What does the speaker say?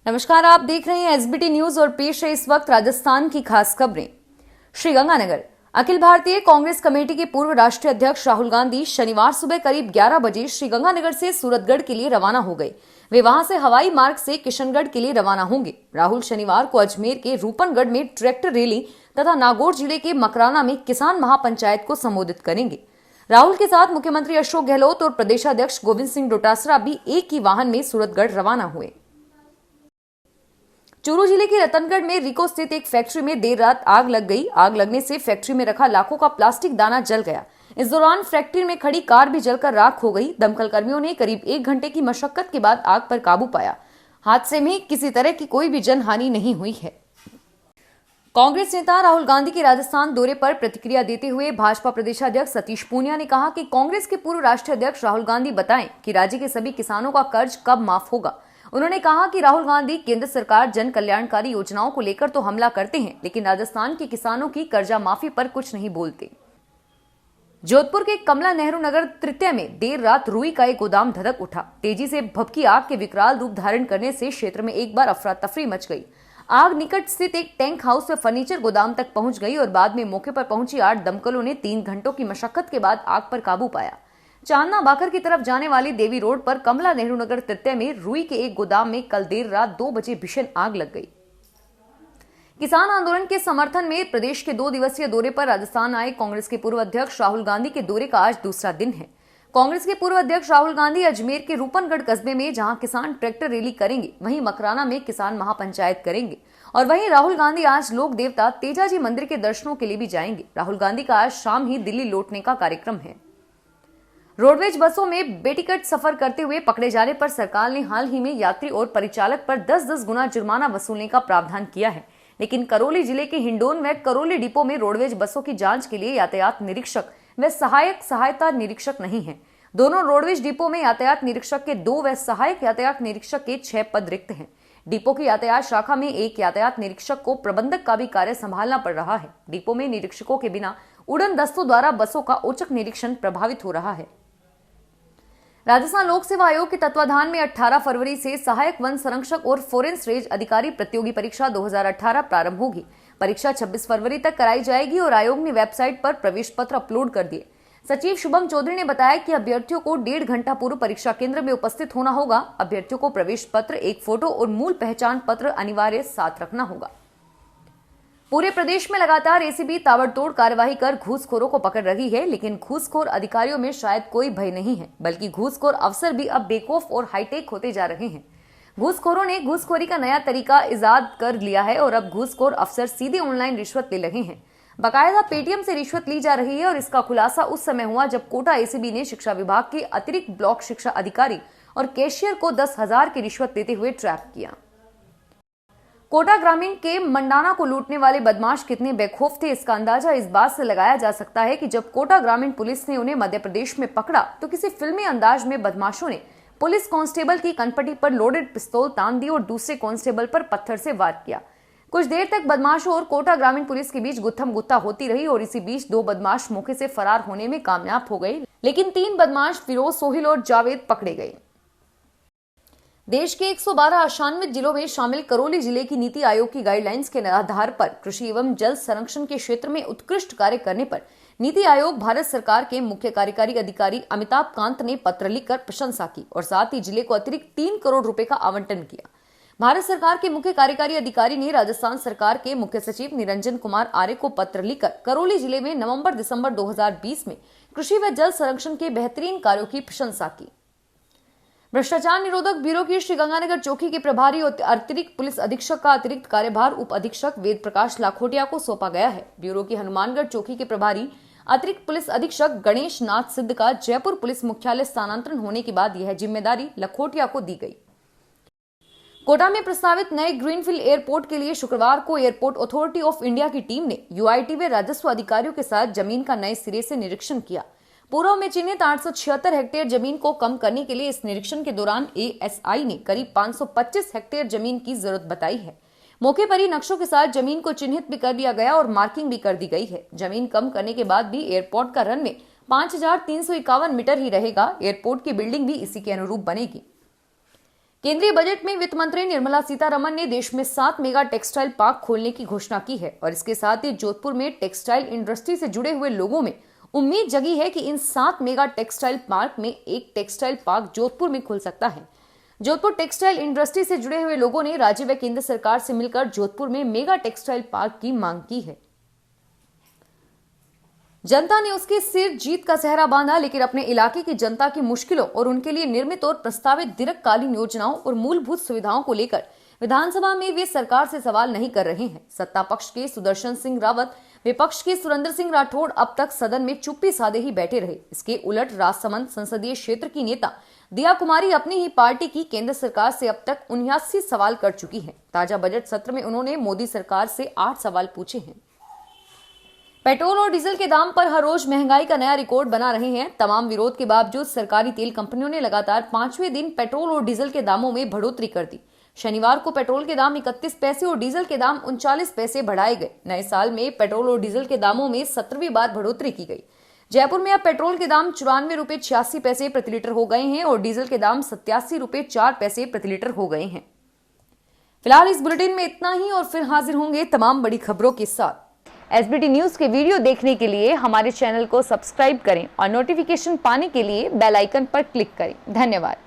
नमस्कार, आप देख रहे हैं एसबीटी न्यूज और पेश है इस वक्त राजस्थान की खास खबरें। श्रीगंगानगर अखिल भारतीय कांग्रेस कमेटी के पूर्व राष्ट्रीय अध्यक्ष राहुल गांधी शनिवार सुबह करीब 11 बजे श्रीगंगानगर से सूरतगढ़ के लिए रवाना हो गए। वे वहां से हवाई मार्ग से किशनगढ़ के लिए रवाना होंगे। राहुल शनिवार को अजमेर के रूपनगढ़ में ट्रैक्टर रैली तथा नागौर जिले के मकराना में किसान महापंचायत को संबोधित करेंगे। राहुल के साथ मुख्यमंत्री अशोक गहलोत और प्रदेशाध्यक्ष गोविंद सिंह डोटासरा भी एक ही वाहन में सूरतगढ़ रवाना हुए। चूरू जिले के रतनगढ़ में रिको स्थित एक फैक्ट्री में देर रात आग लग गई। आग लगने से फैक्ट्री में रखा लाखों का प्लास्टिक दाना जल गया। इस दौरान फैक्ट्री में खड़ी कार भी जलकर राख हो गई। दमकल कर्मियों ने करीब 1 घंटे की मशक्कत के बाद आग पर काबू पाया। हादसे में किसी तरह की कोई भी जनहानि नहीं हुई है। कांग्रेस नेता राहुल गांधी के राजस्थान दौरे पर प्रतिक्रिया देते हुए भाजपा प्रदेशाध्यक्ष सतीश पूनिया ने कहा कि कांग्रेस के पूर्व राष्ट्रीय अध्यक्ष राहुल गांधी बताएं कि राज्य के सभी किसानों का कर्ज कब माफ होगा। उन्होंने कहा कि राहुल गांधी केंद्र सरकार जन कल्याणकारी योजनाओं को लेकर तो हमला करते हैं, लेकिन राजस्थान के किसानों की कर्जा माफी पर कुछ नहीं बोलते। जोधपुर के कमला नेहरू नगर तृतीय में देर रात रुई का एक गोदाम धधक उठा। तेजी से भभकी आग के विकराल रूप धारण करने से क्षेत्र में एक बार अफरा तफरी मच गई। आग निकट स्थित एक टैंक हाउस में फर्नीचर गोदाम तक पहुंच गई और बाद में मौके पर पहुंची 8 दमकलों ने 3 घंटों की मशक्कत के बाद आग पर काबू पाया। चांदना बाकर की तरफ जाने वाली देवी रोड पर कमला नेहरू नगर तृतीय में रुई के एक गोदाम में कल देर रात 2 बजे भीषण आग लग गई। किसान आंदोलन के समर्थन में प्रदेश के 2 दिवसीय दौरे पर राजस्थान आए कांग्रेस के पूर्व अध्यक्ष राहुल गांधी के दौरे का आज दूसरा दिन है। कांग्रेस के पूर्व अध्यक्ष राहुल गांधी अजमेर के रूपनगढ़ कस्बे में जहां किसान ट्रैक्टर रैली करेंगे, वहीं मकराना में किसान महापंचायत करेंगे और वहीं राहुल गांधी आज लोक देवता तेजाजी मंदिर के दर्शनों के लिए भी जाएंगे। राहुल गांधी का आज शाम ही दिल्ली लौटने का कार्यक्रम है। रोडवेज बसों में बेटिकट सफर करते हुए पकड़े जाने पर सरकार ने हाल ही में यात्री और परिचालक पर 10-10 गुना जुर्माना वसूलने का प्रावधान किया है, लेकिन करौली जिले के हिंडोन व करौली डिपो में रोडवेज बसों की जांच के लिए यातायात निरीक्षक व सहायक सहायता निरीक्षक नहीं है। दोनों रोडवेज डिपो में यातायात निरीक्षक के 2 व सहायक यातायात निरीक्षक के 6 पद रिक्त हैं। डिपो की यातायात शाखा में एक यातायात निरीक्षक को प्रबंधक का भी कार्य संभालना पड़ रहा है। डिपो में निरीक्षकों के बिना उड़न दस्तों द्वारा बसों का औचक निरीक्षण प्रभावित हो रहा है। राजस्थान लोक सेवा आयोग के तत्वाधान में 18 फरवरी से सहायक वन संरक्षक और फॉरेस्ट रेंज अधिकारी प्रतियोगी परीक्षा 2018 प्रारंभ होगी। परीक्षा 26 फरवरी तक कराई जाएगी और आयोग ने वेबसाइट पर प्रवेश पत्र अपलोड कर दिए। सचिव शुभम चौधरी ने बताया कि अभ्यर्थियों को 1.5 घंटा पूर्व परीक्षा केंद्र में उपस्थित होना होगा। अभ्यर्थियों को प्रवेश पत्र, एक फोटो और मूल पहचान पत्र अनिवार्य साथ रखना होगा। पूरे प्रदेश में लगातार एसीबी ताबड़तोड़ कार्यवाही कर घूसखोरों को पकड़ रही है, लेकिन घूसखोर अधिकारियों में शायद कोई भय नहीं है, बल्कि घूसखोर अफसर भी अब बेखौफ और हाईटेक होते जा रहे हैं। घूसखोरों ने घूसखोरी का नया तरीका इजाद कर लिया है और अब घूसखोर अफसर सीधे ऑनलाइन रिश्वत ले रहे हैं। बाकायदा पेटीएम से रिश्वत ली जा रही है और इसका खुलासा उस समय हुआ जब कोटा एसीबी ने शिक्षा विभाग के अतिरिक्त ब्लॉक शिक्षा अधिकारी और कैशियर को 10,000 की रिश्वत देते हुए ट्रैप किया। कोटा ग्रामीण के मंडाना को लूटने वाले बदमाश कितने बेखौफ थे, इसका अंदाजा इस बात से लगाया जा सकता है कि जब कोटा ग्रामीण पुलिस ने उन्हें मध्य प्रदेश में पकड़ा तो किसी फिल्मी अंदाज में बदमाशों ने पुलिस कांस्टेबल की कनपटी पर लोडेड पिस्तौल तान दी और दूसरे कांस्टेबल पर पत्थर से वार किया। कुछ देर तक बदमाशों और कोटा ग्रामीण पुलिस के बीच गुत्थम गुत्था होती रही और इसी बीच 2 बदमाश मौके से फरार होने में कामयाब हो गए, लेकिन 3 बदमाश फिरोज, सोहिल और जावेद पकड़े गए। देश के 112 आशान्वित जिलों में शामिल करौली जिले की नीति आयोग की गाइडलाइंस के आधार पर कृषि एवं जल संरक्षण के क्षेत्र में उत्कृष्ट कार्य करने पर नीति आयोग भारत सरकार के मुख्य कार्यकारी अधिकारी अमिताभ कांत ने पत्र लिखकर प्रशंसा की और साथ ही जिले को अतिरिक्त 3 करोड़ रुपए का आवंटन किया। भारत सरकार के मुख्य कार्यकारी अधिकारी ने राजस्थान सरकार के मुख्य सचिव निरंजन कुमार आर्य को पत्र लिखकर करौली जिले में नवंबर-दिसंबर 2020 में कृषि व जल संरक्षण के बेहतरीन कार्यों की प्रशंसा की। भ्रष्टाचार निरोधक ब्यूरो की श्रीगंगानगर चौकी के प्रभारी और अतिरिक्त पुलिस अधीक्षक का अतिरिक्त कार्यभार उप अधीक्षक वेद प्रकाश लाखोटिया को सौंपा गया है। ब्यूरो की हनुमानगढ़ चौकी के प्रभारी अतिरिक्त पुलिस अधीक्षक गणेश नाथ सिद्ध का जयपुर पुलिस मुख्यालय स्थानांतरण होने के बाद यह जिम्मेदारी लखोटिया को दी गई। कोटा में प्रस्तावित नए ग्रीनफील्ड एयरपोर्ट के लिए शुक्रवार को एयरपोर्ट अथॉरिटी ऑफ इंडिया की टीम ने यूआईटी व राजस्व अधिकारियों के साथ जमीन का नए सिरे से निरीक्षण किया। पूर्व में चिन्हित 876 हेक्टेयर जमीन को कम करने के लिए इस निरीक्षण के दौरान एएसआई ने करीब 525 हेक्टेयर जमीन की जरूरत बताई है। मौके पर ही नक्शों के साथ जमीन को चिन्हित भी कर दिया गया और मार्किंग भी कर दी गई है। जमीन कम करने के बाद भी एयरपोर्ट का रनवे 5351 मीटर ही रहेगा। एयरपोर्ट की बिल्डिंग भी इसी के अनुरूप बनेगी। केंद्रीय बजट में वित्त मंत्री निर्मला सीतारमण ने देश में 7 मेगा टेक्सटाइल पार्क खोलने की घोषणा की है और इसके साथ ही जोधपुर में टेक्सटाइल इंडस्ट्री से जुड़े हुए लोगों में उम्मीद जगी है कि इन 7 मेगा टेक्सटाइल पार्क में एक टेक्सटाइल पार्क जोधपुर में खुल सकता है। जोधपुर टेक्सटाइल इंडस्ट्री से जुड़े हुए लोगों ने राज्य व केंद्र सरकार से मिलकर जोधपुर में मेगा टेक्सटाइल पार्क की मांग की है। जनता ने उसके सिर जीत का सेहरा बांधा, लेकिन अपने इलाके की जनता की मुश्किलों और उनके लिए निर्मित और प्रस्तावित दीर्घकालीन योजनाओं और मूलभूत सुविधाओं को लेकर विधानसभा में वे सरकार से सवाल नहीं कर रहे हैं। सत्ता पक्ष के सुदर्शन सिंह रावत, विपक्ष के सुरेंद्र सिंह राठौड़ अब तक सदन में चुप्पी साधे ही बैठे रहे। इसके उलट राजसमंद संसदीय क्षेत्र की नेता दिया कुमारी अपनी ही पार्टी की केंद्र सरकार से अब तक 79 सवाल कर चुकी है। ताजा बजट सत्र में उन्होंने मोदी सरकार से 8 सवाल पूछे हैं। पेट्रोल और डीजल के दाम पर हर रोज महंगाई का नया रिकॉर्ड बना रहे हैं। तमाम विरोध के बावजूद सरकारी तेल कंपनियों ने लगातार 5वें दिन पेट्रोल और डीजल के दामों में बढ़ोतरी कर दी। शनिवार को पेट्रोल के दाम 31 पैसे और डीजल के दाम 39 पैसे बढ़ाए गए। नए साल में पेट्रोल और डीजल के दामों में 17वीं बार बढ़ोतरी की गई। जयपुर में अब पेट्रोल के दाम 94 रुपए 86 पैसे प्रति लीटर हो गए हैं और डीजल के दाम 87 रुपए 4 पैसे प्रति लीटर हो गए हैं। फिलहाल इस बुलेटिन में इतना ही और फिर हाजिर होंगे तमाम बड़ी खबरों के साथ। एसबीटी न्यूज के वीडियो देखने के लिए हमारे चैनल को सब्सक्राइब करें और नोटिफिकेशन पाने के लिए बेल आइकन पर क्लिक करें। धन्यवाद।